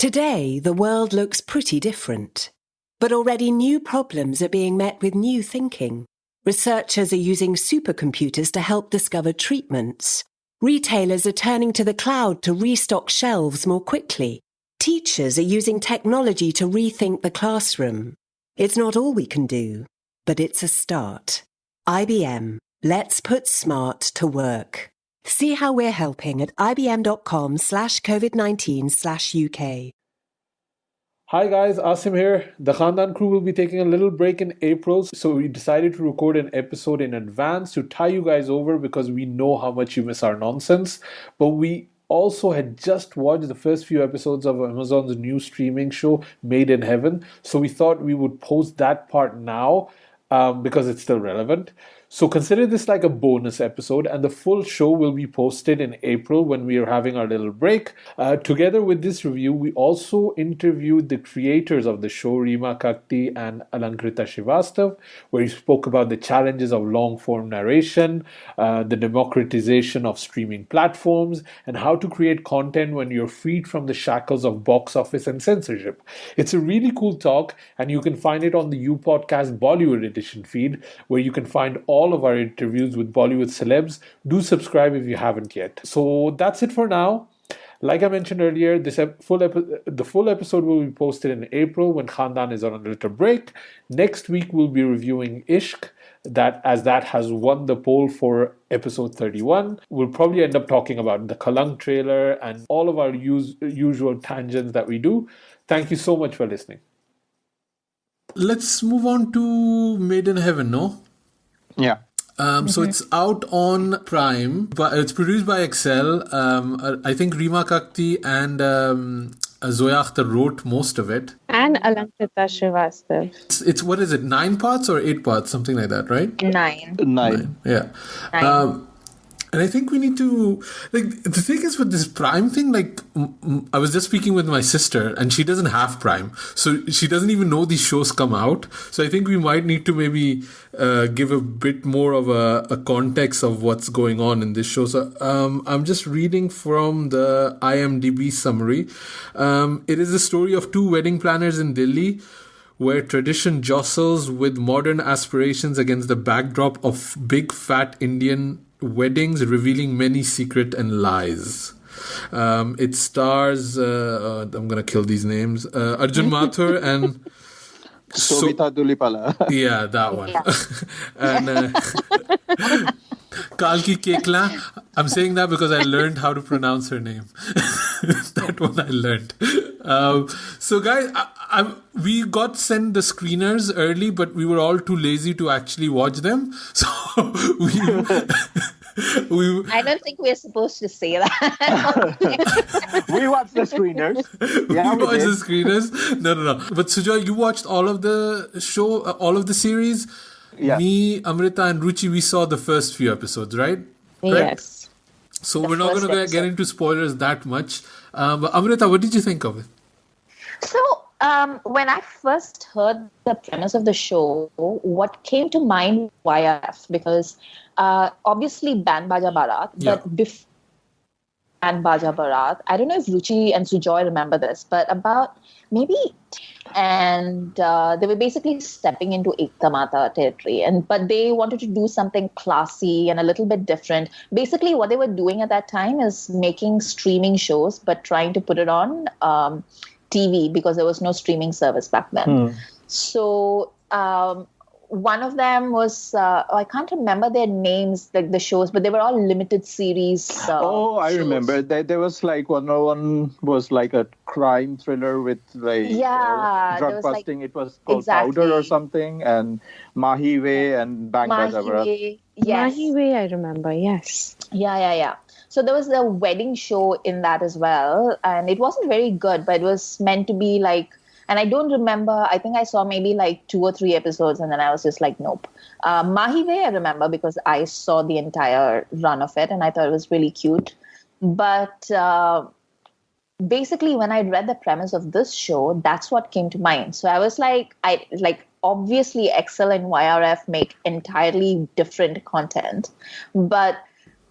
Today, the world looks pretty different. But already new problems are being met with new thinking. Researchers are using supercomputers to help discover treatments. Retailers are turning to the cloud to restock shelves more quickly. Teachers are using technology to rethink the classroom. It's not all we can do, but it's a start. IBM, let's put smart to work. See how we're helping at ibm.com/COVID-19/UK. Hi guys, Asim here. The Khandaan crew will be taking a little break in April, so we decided to record an episode in advance to tie you guys over because we know how much you miss our nonsense. But we also had just watched the first few episodes of Amazon's new streaming show, Made in Heaven, so we thought we would post that part now because it's still relevant. So consider this like a bonus episode, and the full show will be posted in April when we are having our little break. Together with this review, we also interviewed the creators of the show, Reema, Kagti, and Alankrita Shrivastav, where we spoke about the challenges of long-form narration, the democratization of streaming platforms, and how to create content when you're freed from the shackles of box office and censorship. It's a really cool talk, and you can find it on the Upodcast Bollywood Edition feed, where you can find all of our interviews with Bollywood celebs. Do subscribe if you haven't yet. So that's it for now. Like I mentioned earlier, the full episode will be posted in April when Khandaan is on a little break. Next week we'll be reviewing Ishq, that has won the poll for episode 31. We'll probably end up talking about the Kalank trailer and all of our usual tangents that we do. Thank you so much for listening. Let's move on to Made in Heaven, no? Yeah. So it's out on Prime, but it's produced by Excel. I think Reema, Kagti and Zoya Akhtar wrote most of it. And Alankrita Shrivastav. It's what is it, 9 parts or 8 parts, something like that, right? 9. 9. Yeah. 9. And I think we need to, the thing is with this Prime thing, I was just speaking with my sister and she doesn't have Prime. So she doesn't even know these shows come out. So I think we might need to maybe give a bit more of a context of what's going on in this show. So I'm just reading from the IMDb summary. It is the story of 2 wedding planners in Delhi, where tradition jostles with modern aspirations against the backdrop of big fat Indian weddings revealing many secrets and lies. It stars, I'm going to kill these names, Arjun Mathur and Sobita Dulipala. Yeah, that one. And Kalki Kekla. I'm saying that because I learned how to pronounce her name. That one I learned. So guys, we got sent the screeners early, but we were all too lazy to actually watch them. So I don't think we're supposed to say that. We watched the screeners. Yeah, we watched the screeners. No. But Sujoy, you watched all of the show, all of the series. Yeah. Me, Amrita, and Ruchi, we saw the first few episodes, right? Yes. So we're not going to get into spoilers that much. But Amrita, what did you think of it? So, when I first heard the premise of the show, what came to mind was YRF, because obviously Band Baja Barat, but before Band Baja Barat, I don't know if Ruchi and Sujoy remember this, but about maybe, and they were basically stepping into Ekta Mata territory, but they wanted to do something classy and a little bit different. Basically, what they were doing at that time is making streaming shows, but trying to put it on TV because there was no streaming service back then. So one of them was, I can't remember their names, like the shows, but they were all limited series. I remember. There was like one was like a crime thriller with like drug busting. It was called Powder or something, and Mahi Way and Bang Bajabarat. Yes. Mahi Way, I remember, yes. Yeah. So there was a wedding show in that as well, and it wasn't very good, but it was meant to be like, and I don't remember, I think I saw maybe like 2 or 3 episodes, and then I was just like, nope. Mahi Way I remember because I saw the entire run of it, and I thought it was really cute. But basically, when I read the premise of this show, that's what came to mind. So I was like, obviously Excel and YRF make entirely different content, but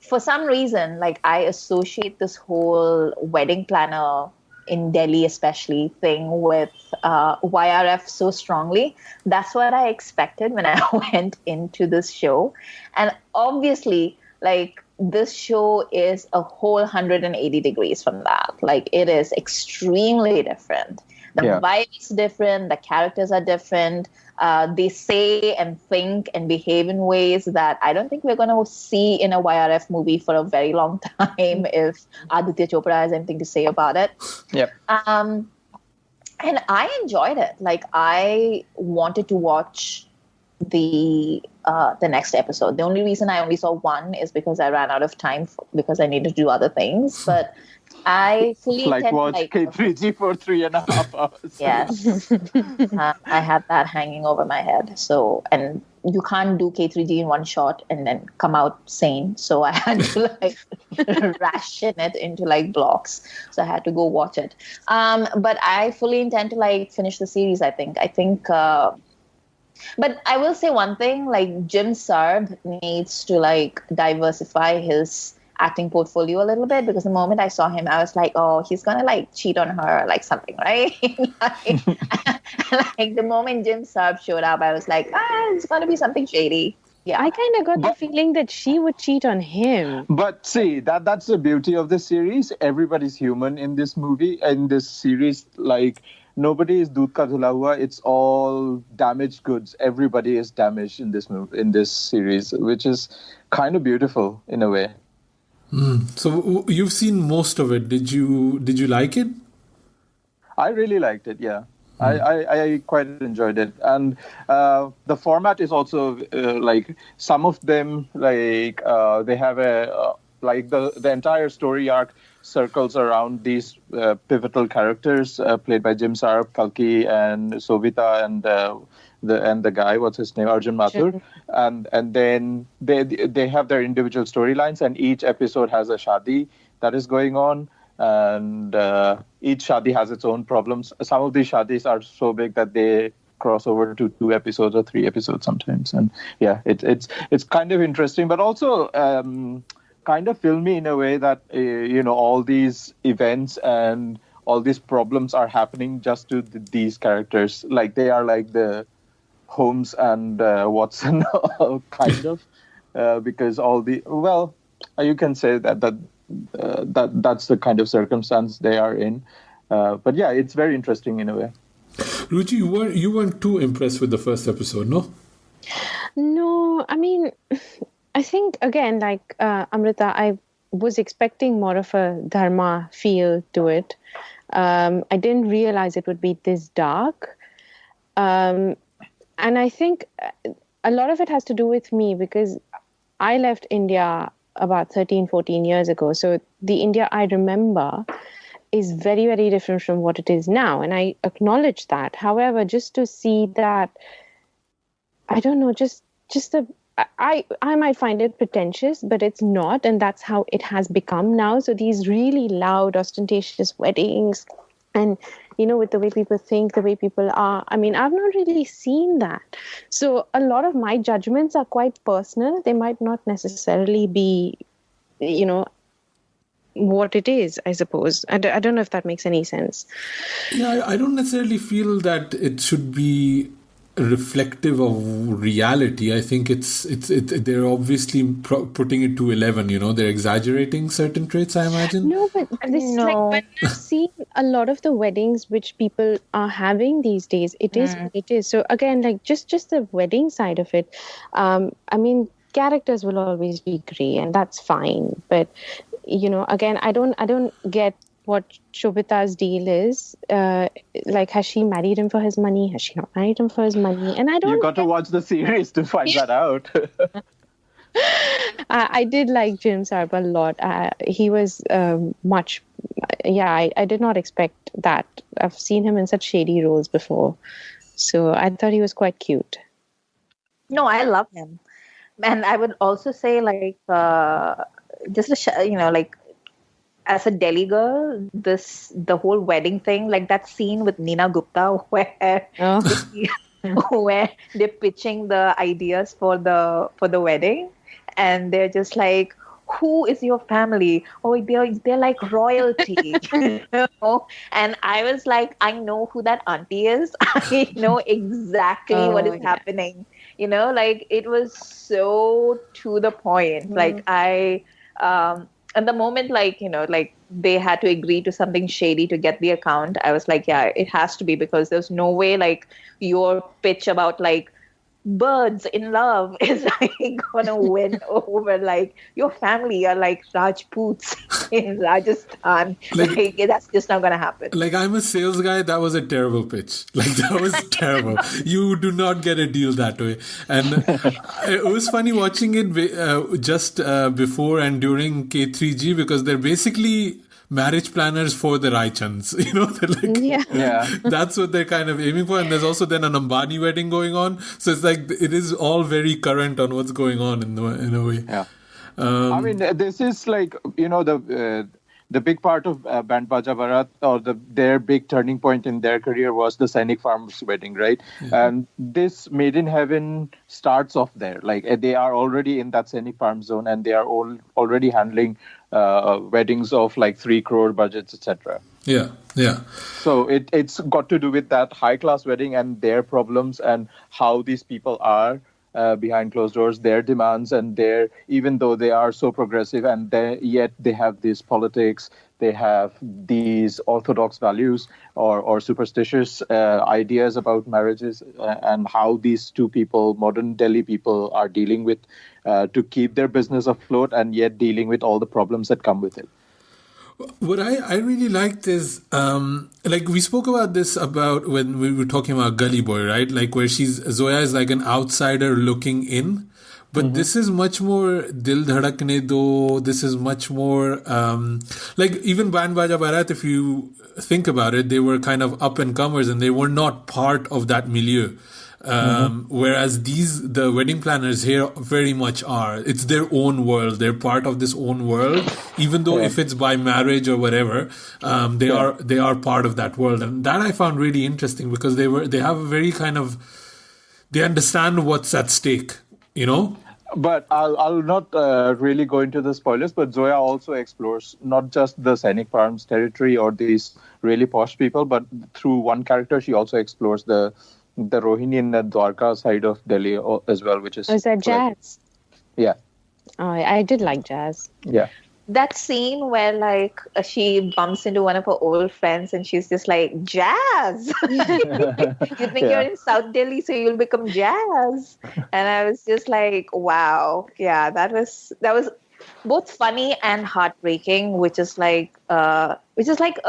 for some reason, like I associate this whole wedding planner in Delhi especially thing with YRF so strongly. That's what I expected when I went into this show. And obviously, like, this show is a whole 180 degrees from that. Like, it is extremely different. The vibe is different. The characters are different. They say and think and behave in ways that I don't think we're going to see in a YRF movie for a very long time if Aditya Chopra has anything to say about it. Yep. And I enjoyed it. Like, I wanted to watch the next episode. The only reason I only saw one is because I ran out of time because I needed to do other things. But I fully like watch K3G for 3.5 hours. Yes. I had that hanging over my head. So, and you can't do K3G in one shot and then come out sane. So I had to like ration it into like blocks. So I had to go watch it. But I fully intend to like finish the series, I think. But I will say one thing, like Jim Sarb needs to like diversify his acting portfolio a little bit, because the moment I saw him, I was like, oh, he's gonna like cheat on her or like something, right? like the moment Jim Sarb showed up, I was like, it's gonna be something shady. Yeah, I kind of got the feeling that she would cheat on him. But see, that's the beauty of this series. Everybody's human in this movie, in this series. Like, nobody is doodh ka dhula hua. It's all damaged goods. Everybody is damaged in this series, which is kind of beautiful in a way. So you've seen most of it. Did you like it? I really liked it. Yeah, I quite enjoyed it, and the format is also like some of them like they have a like the entire story arc circles around these pivotal characters played by Jim Sarb, Kalki, and Sobita, and the guy, what's his name, Arjun Mathur, and then they have their individual storylines, and each episode has a shadi that is going on, and each shadi has its own problems. Some of these shadis are so big that they cross over to 2 episodes or 3 episodes sometimes, and yeah, it's kind of interesting, but also kind of filmy in a way that all these events and all these problems are happening just to these characters. Like, they are like the Holmes and Watson kind of because all the you can say that's the kind of circumstance they are in. But yeah, it's very interesting in a way. Ruchi, you weren't too impressed with the first episode, no? No, I mean, I think, again, like Amrita, I was expecting more of a dharma feel to it. I didn't realize it would be this dark. And I think a lot of it has to do with me, because I left India about 13, 14 years ago. So the India I remember is very, very different from what it is now. And I acknowledge that. However, just to see that, I don't know, I might find it pretentious, but it's not. And that's how it has become now. So these really loud, ostentatious weddings, and, with the way people think, the way people are, I mean, I've not really seen that. So a lot of my judgments are quite personal. They might not necessarily be, what it is, I suppose. I don't know if that makes any sense. Yeah, I don't necessarily feel that it should be reflective of reality. I think they're obviously putting it to 11. They're exaggerating certain traits, I imagine. No, but this is like, when I've seen a lot of the weddings which people are having these days, it is what it is. So again, like just the wedding side of it, I mean, characters will always be grey, and that's fine. But again, I don't get what Shobita's deal is. Like, has she married him for his money? Has she not married him for his money? And I don't. You got to watch the series to find that out. I did like Jim Sarb a lot. He was much. Yeah, I did not expect that. I've seen him in such shady roles before, so I thought he was quite cute. No, I love him, and I would also say like like. As a Delhi girl, the whole wedding thing, like that scene with Neena Gupta where where they're pitching the ideas for the wedding, and they're just like, who is your family? Oh, they're like royalty. And I was like, I know who that auntie is. I know exactly what is happening. Like it was so to the point. Like and the moment, like, like they had to agree to something shady to get the account, I was like, yeah, it has to be, because there's no way like your pitch about like birds in love is like gonna win over like your family are like Rajputs in Rajasthan. Like that's just not gonna happen. Like, I'm a sales guy. That was a terrible pitch. Like, that was terrible. You do not get a deal that way. And it was funny watching it just before and during K3G, because they're basically marriage planners for the Raichans, they're like, that's what they're kind of aiming for. And there's also then an Ambani wedding going on, so it's like it is all very current on what's going on in a way. I mean, this is like the big part of Band Baja Barat, or their big turning point in their career was the Sainik Farm's wedding, right? And this Made in Heaven starts off there. Like they are already in that Sainik Farm zone, and they are already handling weddings of like 3 crore budgets, etc. So it's got to do with that high class wedding and their problems and how these people are behind closed doors, their demands, and even though they are so progressive, and yet they have these politics, they have these orthodox values or superstitious ideas about marriages, and how these two people, modern Delhi people, are dealing with to keep their business afloat, and yet dealing with all the problems that come with it. What I really liked is, like we spoke about this about when we were talking about Gully Boy, right? Like where Zoya is like an outsider looking in. But this is much more Dil Dhadakne Do. This is much more, like even Band Baja Barat, if you think about it, they were kind of up and comers and they were not part of that milieu. Whereas the wedding planners here very much are. It's their own world. They're part of this own world, even though if it's by marriage or whatever, they are part of that world. And that I found really interesting, because they have a very kind of, they understand what's at stake, But I'll not really go into the spoilers, but Zoya also explores not just the Sainik Farms territory or these really posh people, but through one character, she also explores the Rohini and the Dwarka side of Delhi as well, which is... Oh, is that jazz? Yeah. Oh, I did like jazz. Yeah. That scene where like she bumps into one of her old friends and she's just like, Jazz! You think you're in South Delhi, so you'll become Jazz. And I was just like, wow. Yeah, that was both funny and heartbreaking, which is like a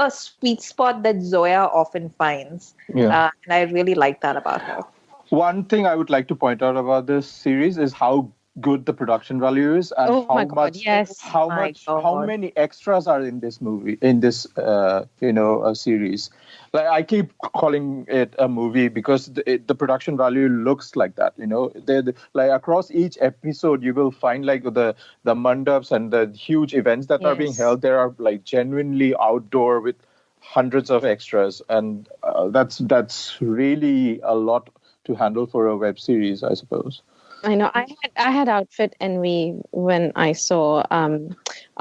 sweet spot that Zoya often finds. And I really like that about her. One thing I would like to point out about this series is how good the production value is, and how many extras are in this movie, in this series. Like, I keep calling it a movie because the production value looks like that. Like across each episode, you will find like the mandaps and the huge events that are being held. There are like genuinely outdoor with hundreds of extras, and that's really a lot to handle for a web series, I suppose. I know. I had outfit envy when I saw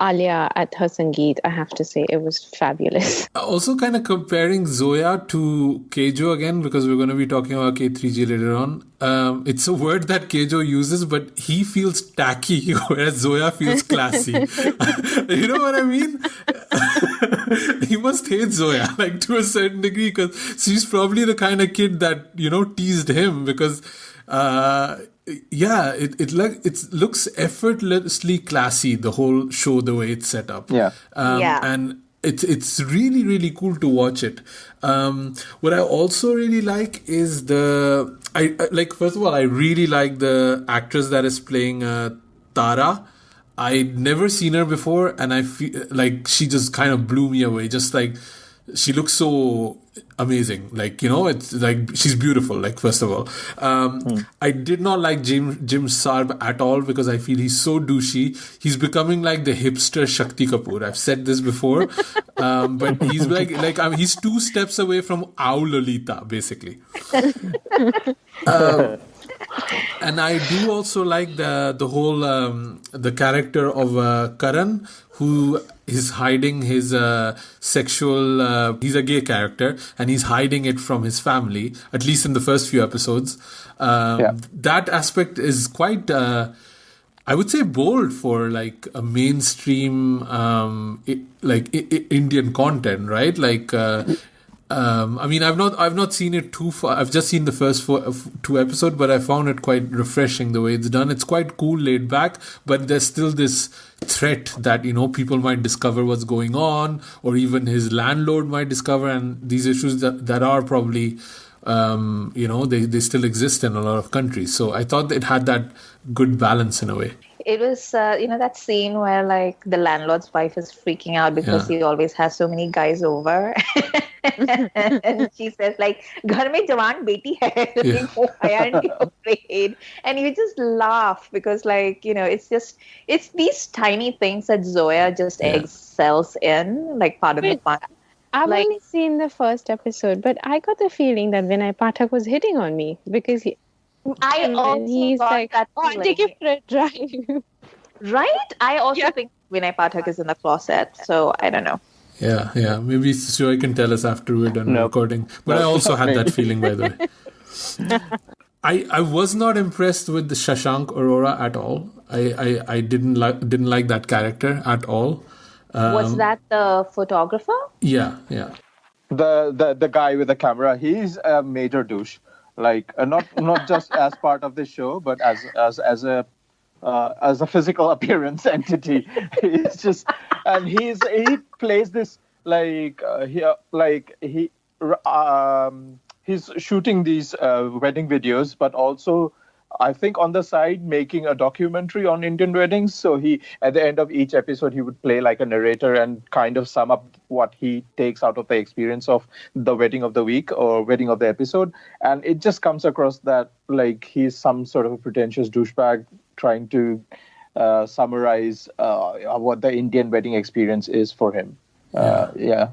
Alia at her Sangeet. I have to say, it was fabulous. Also kind of comparing Zoya to Kejo again, because we're going to be talking about K3G later on. It's a word that Kejo uses, but he feels tacky, whereas Zoya feels classy. You know what I mean? He must hate Zoya, like to a certain degree, because she's probably the kind of kid that, teased him, because... it looks effortlessly classy, the whole show, the way it's set up. And it's really, really cool to watch it. What I also really like is first of all, I really like the actress that is playing Tara. I'd never seen her before, and I feel like she just kind of blew me away. Just like, she looks so amazing. Like, it's like, she's beautiful, like, first of all. I did not like Jim Sarb at all, because I feel he's so douchey. He's becoming like the hipster Shakti Kapoor. I've said this before. But he's he's 2 steps away from Aw Lolita, basically. And I do also like the whole the character of Karan, who is hiding his sexual. He's a gay character, and he's hiding it from his family. At least in the first few episodes, that aspect is quite. I would say bold for like a mainstream Indian content, right? Like. I mean, I've not seen it too far. I've just seen the first 2 episodes, but I found it quite refreshing the way it's done. It's quite cool, laid back, but there's still this threat that, people might discover what's going on, or even his landlord might discover, and these issues that are probably, they still exist in a lot of countries. So I thought it had that good balance in a way. It was, that scene where like the landlord's wife is freaking out because he always has so many guys over. And she says like, "Ghar mein jawan beti hai, why aren't you afraid?" And you just laugh because like, it's these tiny things that Zoya just excels in, like part of the fun. I've only seen the first episode, but I got the feeling that Vinay Pathak was hitting on me because he's like, that I'll take you for a drive. Right? I also think Vinay Pathak is in the closet, so I don't know. Yeah. Maybe Joy can tell us after we're done recording. But I also had that feeling, by the way. I was not impressed with the Shashank Arora at all. I didn't like that character at all. Was that the photographer? Yeah. The guy with the camera, he's a major douche. Like not just as part of the show, but as a physical appearance entity. He's just, and he plays this he's shooting these wedding videos, but also I think on the side making a documentary on Indian weddings. So he, at the end of each episode, he would play like a narrator and kind of sum up what he takes out of the experience of the wedding of the week or wedding of the episode. And it just comes across that like he's some sort of a pretentious douchebag trying to summarize what the Indian wedding experience is for him. Yeah.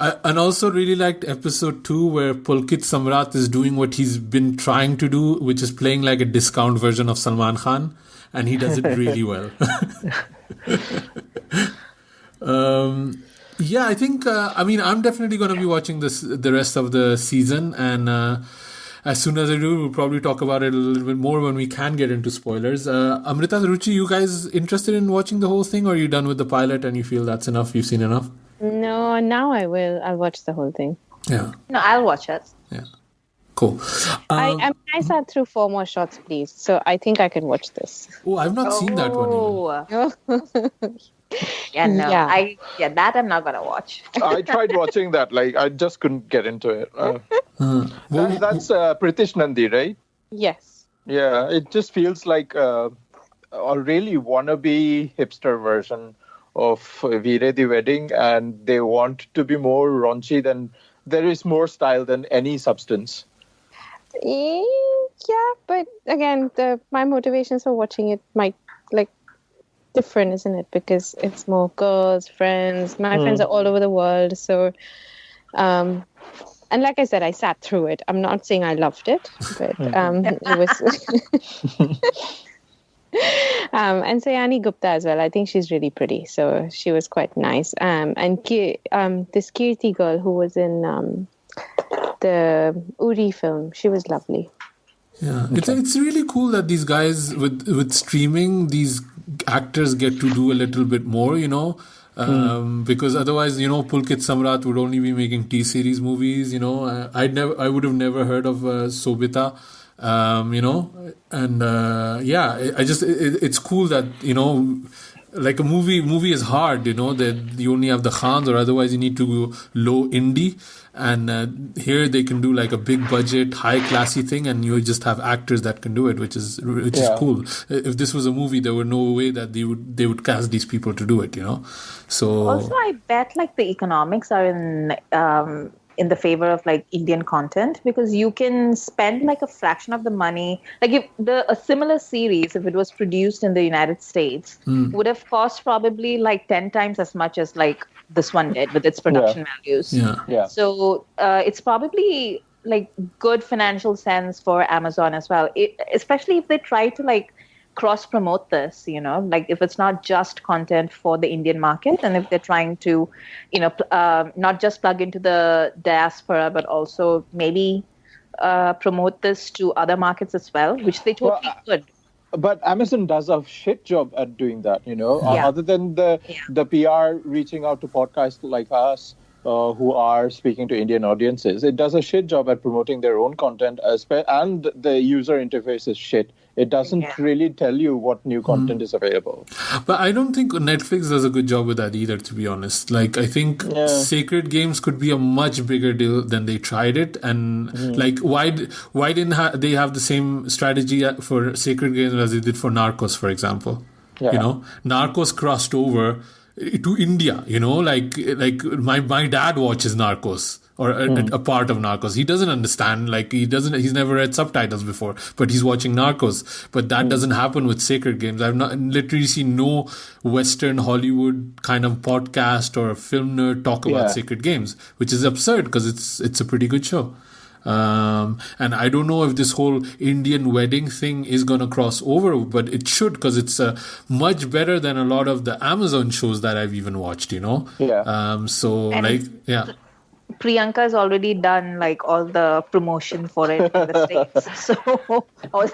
I also really liked episode 2 where Pulkit Samrat is doing what he's been trying to do, which is playing like a discount version of Salman Khan, and he does it really well. I think, I'm definitely going to be watching the rest of the season, and as soon as I do, we'll probably talk about it a little bit more when we can get into spoilers. Amrita, Ruchi, you guys interested in watching the whole thing, or are you done with the pilot and you feel that's enough, you've seen enough? No, now I will. I'll watch the whole thing. Yeah. No, I'll watch it. Yeah. Cool. I sat through 4 more shots, please. So I think I can watch this. Oh, I've not seen that one even. That I'm not gonna watch. I tried watching that. Like I just couldn't get into it. That's Pritish Nandi, right? Yes. Yeah, it just feels like a really wannabe hipster version of Veere the Wedding, and they want to be more raunchy than there is more style than any substance. Yeah, but again, my motivations for watching it might different, isn't it? Because it's more girls, friends. My friends are all over the world, so and like I said, I sat through it. I'm not saying I loved it, but it was. And Sayani Gupta as well. I think she's really pretty, so she was quite nice. And this Kirti girl who was in the Uri film, she was lovely. Yeah, it's really cool that these guys with streaming, these actors get to do a little bit more, because otherwise, Pulkit Samrat would only be making T-series movies. I would have never heard of Sobita. It's cool that, like a movie is hard, that you only have the Khans, or otherwise you need to go low indie, and here they can do like a big budget, high classy thing, and you just have actors that can do it, which is cool. If this was a movie, there were no way that they would cast these people to do it, So also, I bet like the economics are in the favor of like Indian content, because you can spend like a fraction of the money. Like if a similar series, if it was produced in the United States, would have cost probably like 10 times as much as like this one did with its production values. Yeah. So it's probably like good financial sense for Amazon as well, especially if they try to like cross promote this, like if it's not just content for the Indian market, and if they're trying to, not just plug into the diaspora, but also maybe promote this to other markets as well, which they totally could. But Amazon does a shit job at doing that, other than the PR reaching out to podcasts like us, who are speaking to Indian audiences. It does a shit job at promoting their own content, and the user interface is shit. It doesn't really tell you what new content is available. But I don't think Netflix does a good job with that either, to be honest. Like, I think Sacred Games could be a much bigger deal than they tried it. And like, why didn't they have the same strategy for Sacred Games as they did for Narcos, for example? Yeah. Narcos crossed over to India, like my dad watches Narcos, or a part of Narcos. He doesn't understand, he's never read subtitles before, but he's watching Narcos. But that doesn't happen with Sacred Games. I've literally seen no Western Hollywood kind of podcast or film nerd talk about Sacred Games, which is absurd because it's a pretty good show. And I don't know if this whole Indian wedding thing is going to cross over, but it should, because it's much better than a lot of the Amazon shows that I've even watched, Priyanka has already done like all the promotion for it in the States. So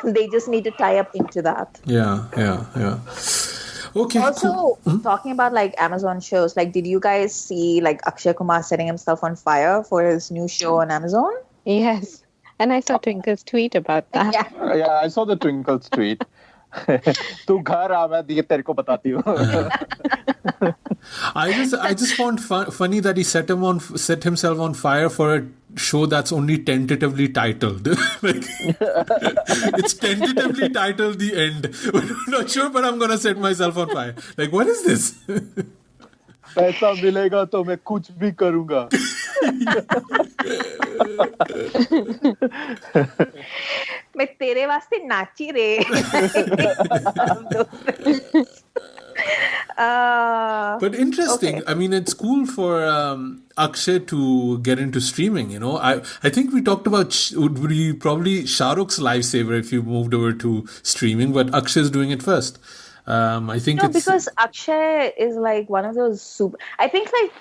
they just need to tie up into that. Yeah. Okay. Also, talking about like Amazon shows, like did you guys see like Akshay Kumar setting himself on fire for his new show on Amazon? Yes. And I saw Twinkle's tweet about that. Yeah, I saw the Twinkle's tweet. तू घर आ मैं तेरे को बताती हूँ. I just found funny that he set himself on fire for a show that's only tentatively titled. It's tentatively titled The End. I'm not sure, but I'm gonna set myself on fire. Like, what is this? पैसा मिलेगा तो मैं कुछ भी करूँगा. मैं तेरे वास्ते नाची रे. But interesting. Okay. I mean, it's cool for Akshay to get into streaming. I think we talked about would be probably Shah Rukh's lifesaver if you moved over to streaming, but Akshay is doing it first. I think because Akshay is like one of those I think like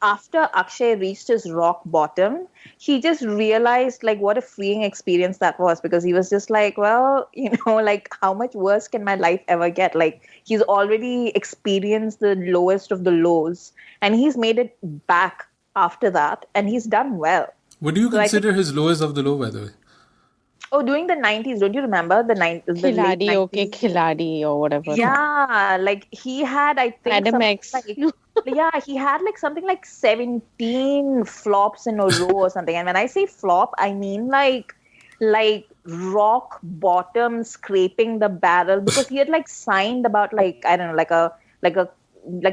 after Akshay reached his rock bottom, he just realized like what a freeing experience that was, because he was just like, well, like how much worse can my life ever get? Like he's already experienced the lowest of the lows, and he's made it back after that, and he's done well. What do you consider his lowest of the low, by the way? Oh, during the 90s, don't you remember the 90s? Khiladi, okay, Khiladi or whatever. Yeah, like he had, I think, Adam X. He had like something like 17 flops in a row or something. And when I say flop, I mean like rock bottom scraping the barrel, because he had like signed about like, I don't know, like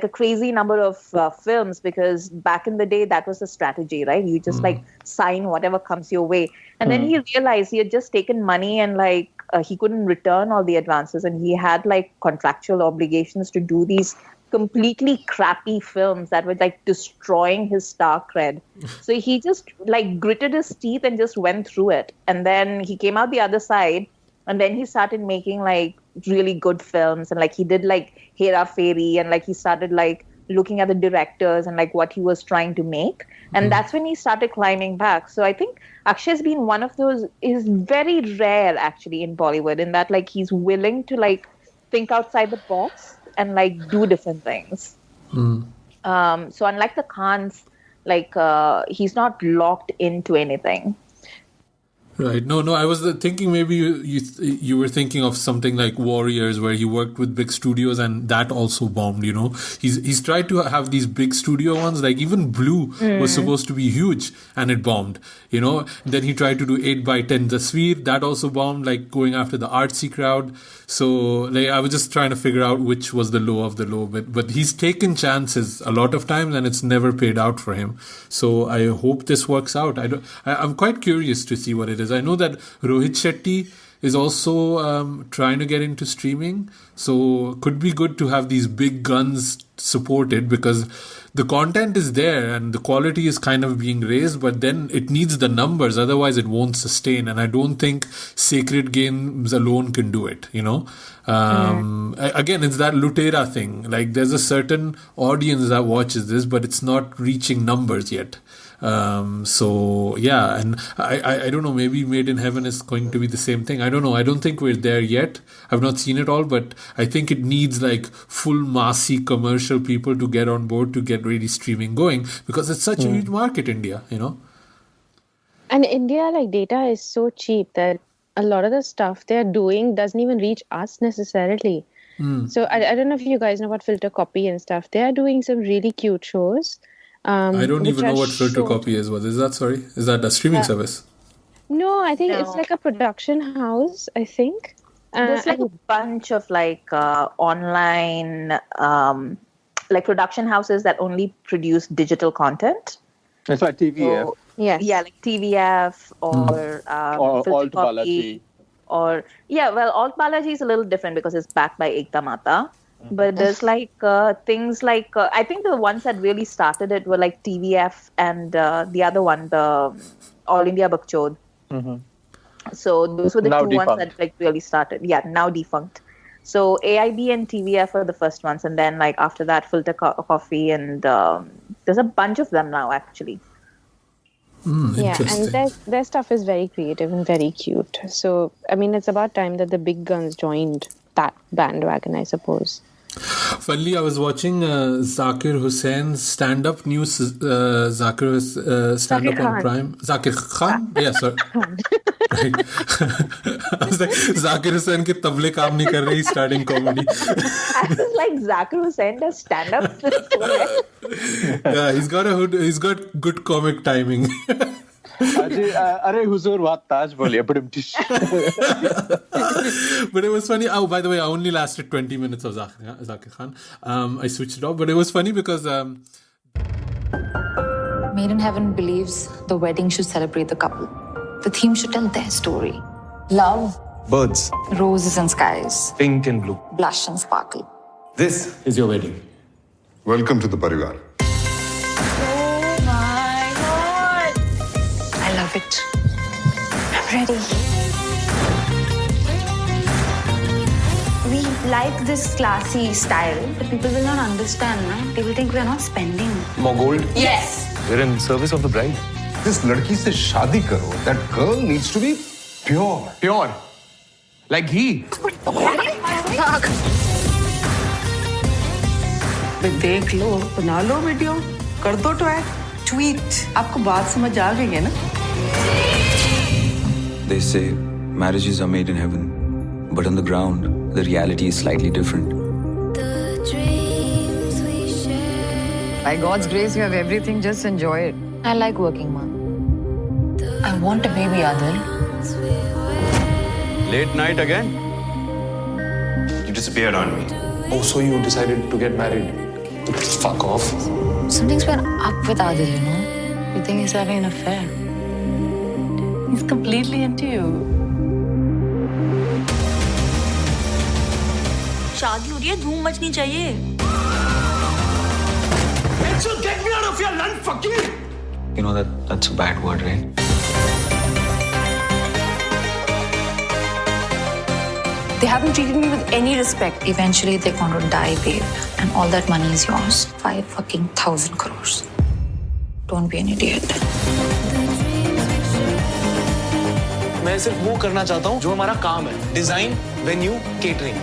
a crazy number of films, because back in the day that was the strategy, right? You just like sign whatever comes your way, and then he realized he had just taken money and like he couldn't return all the advances, and he had like contractual obligations to do these completely crappy films that were like destroying his star cred. So he just like gritted his teeth and just went through it, and then he came out the other side. And then he started making like really good films, and like he did like Hera Fairy, and like he started like looking at the directors and like what he was trying to make. And that's when he started climbing back. So I think Akshay's been one of those, is very rare actually in Bollywood, in that like he's willing to like think outside the box and like do different things. So unlike the Khans, like he's not locked into anything. Right. No. I was thinking maybe you were thinking of something like Warriors, where he worked with big studios and that also bombed. He's tried to have these big studio ones. Like even Blue was supposed to be huge and it bombed. Then he tried to do 8x10 Tasveer, that also bombed. Like going after the artsy crowd. So like I was just trying to figure out which was the low of the low. But he's taken chances a lot of times and it's never paid out for him. So I hope this works out. I'm quite curious to see what it is. I know that Rohit Shetty is also trying to get into streaming. So could be good to have these big guns supported, because the content is there and the quality is kind of being raised, but then it needs the numbers, otherwise it won't sustain. And I don't think Sacred Games alone can do it, you know. Again, it's that Lutera thing. Like, there's a certain audience that watches this, but it's not reaching numbers yet. So yeah, and I don't know, maybe Made in Heaven is going to be the same thing. I don't know. I don't think we're there yet. I've not seen it all, but I think it needs like full massy commercial people to get on board to get really streaming going, because it's such a huge market, India, you know. And India, like, data is so cheap that a lot of the stuff they're doing doesn't even reach us necessarily. So I don't know if you guys know about Filter Copy and stuff. They are doing some really cute shows. I don't even know what Filter Copy is. What is that? Sorry, is that a streaming service? No, I think it's like a production house, I think. There's like a bunch of like online like production houses that only produce digital content. It's like TVF. Yeah, like TVF or Alt Balaji. Or Alt Balaji is a little different because it's backed by Ekta Mata. But there's like things like I think the ones that really started it were like TVF and the other one, the All India Bakchod. So those were the Now two defunct. ones that like really started. Yeah, now defunct. So AIB and TVF were the first ones, and then like after that, Filter Coffee, and there's a bunch of them now actually. Yeah, and their stuff is very creative and very cute. So I mean, it's about time that the big guns joined that bandwagon, I suppose. Funnily, I was watching Zakir Hussein's stand-up news. Zakir stand-up on Prime. Zakir Khan? Yeah, sorry. Right. I was like, Zakir Hussain ke table kaam nahi kar rahi, starting comedy. I was like, Zakir Hussain does stand-up. Yeah, he's got good comic timing. Arey huzur baat taj boliye. But it was funny. Oh, by the way, I only lasted 20 minutes of Zakir Khan. I switched it off, but it was funny because Made in Heaven believes the wedding should celebrate the couple. The theme should tell their story. Love, Birds, roses and skies, pink and blue. blush and sparkle. This is your wedding. Welcome to the Parivar. Oh my God! I love it. I'm ready. We like this classy style, but people will not understand, no? They will think we're not spending. More gold? Yes! We're in service of the bride. This ladki se shaadi karo. That girl needs to be pure. Pure. Like ghee. देख लो, बना लो video, कर दो tweet. आपको बात समझ आ गई है ना? They say marriages are made in heaven, but on the ground, the reality is slightly different. By God's grace, you have everything. Just enjoy it. I like working, Mom. I want a baby, Adil. Late night again? You disappeared on me. Oh, so you decided to get married? Fuck off. Something's been up with Adil, you know? You think he's having an affair. He's completely into you. शादी हो रही है, धूम मचनी चाहिए. Get me out of here, land fucking! You know that's a bad word, right? They haven't treated me with any respect. Eventually, they're going to die, babe. And all that money is yours. 5,000 crores. Don't be an idiot. मैं सिर्फ वो करना चाहता हूँ जो हमारा काम है. Design, venue, catering.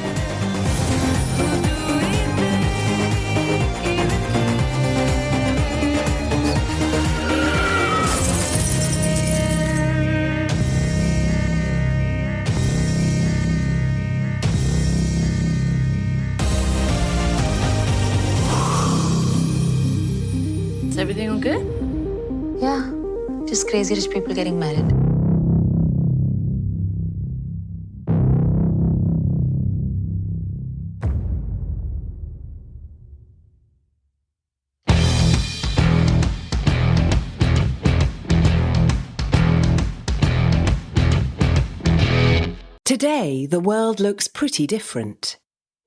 Is everything okay? Yeah, just crazy rich people getting married. Today, the world looks pretty different.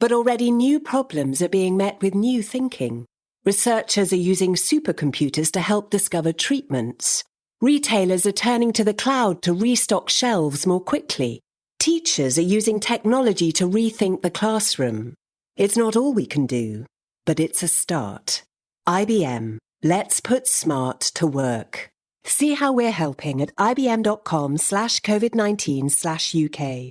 But already new problems are being met with new thinking. Researchers are using supercomputers to help discover treatments. Retailers are turning to the cloud to restock shelves more quickly. Teachers are using technology to rethink the classroom. It's not all we can do, but it's a start. IBM, let's put smart to work. See how we're helping at ibm.com/COVID19/UK.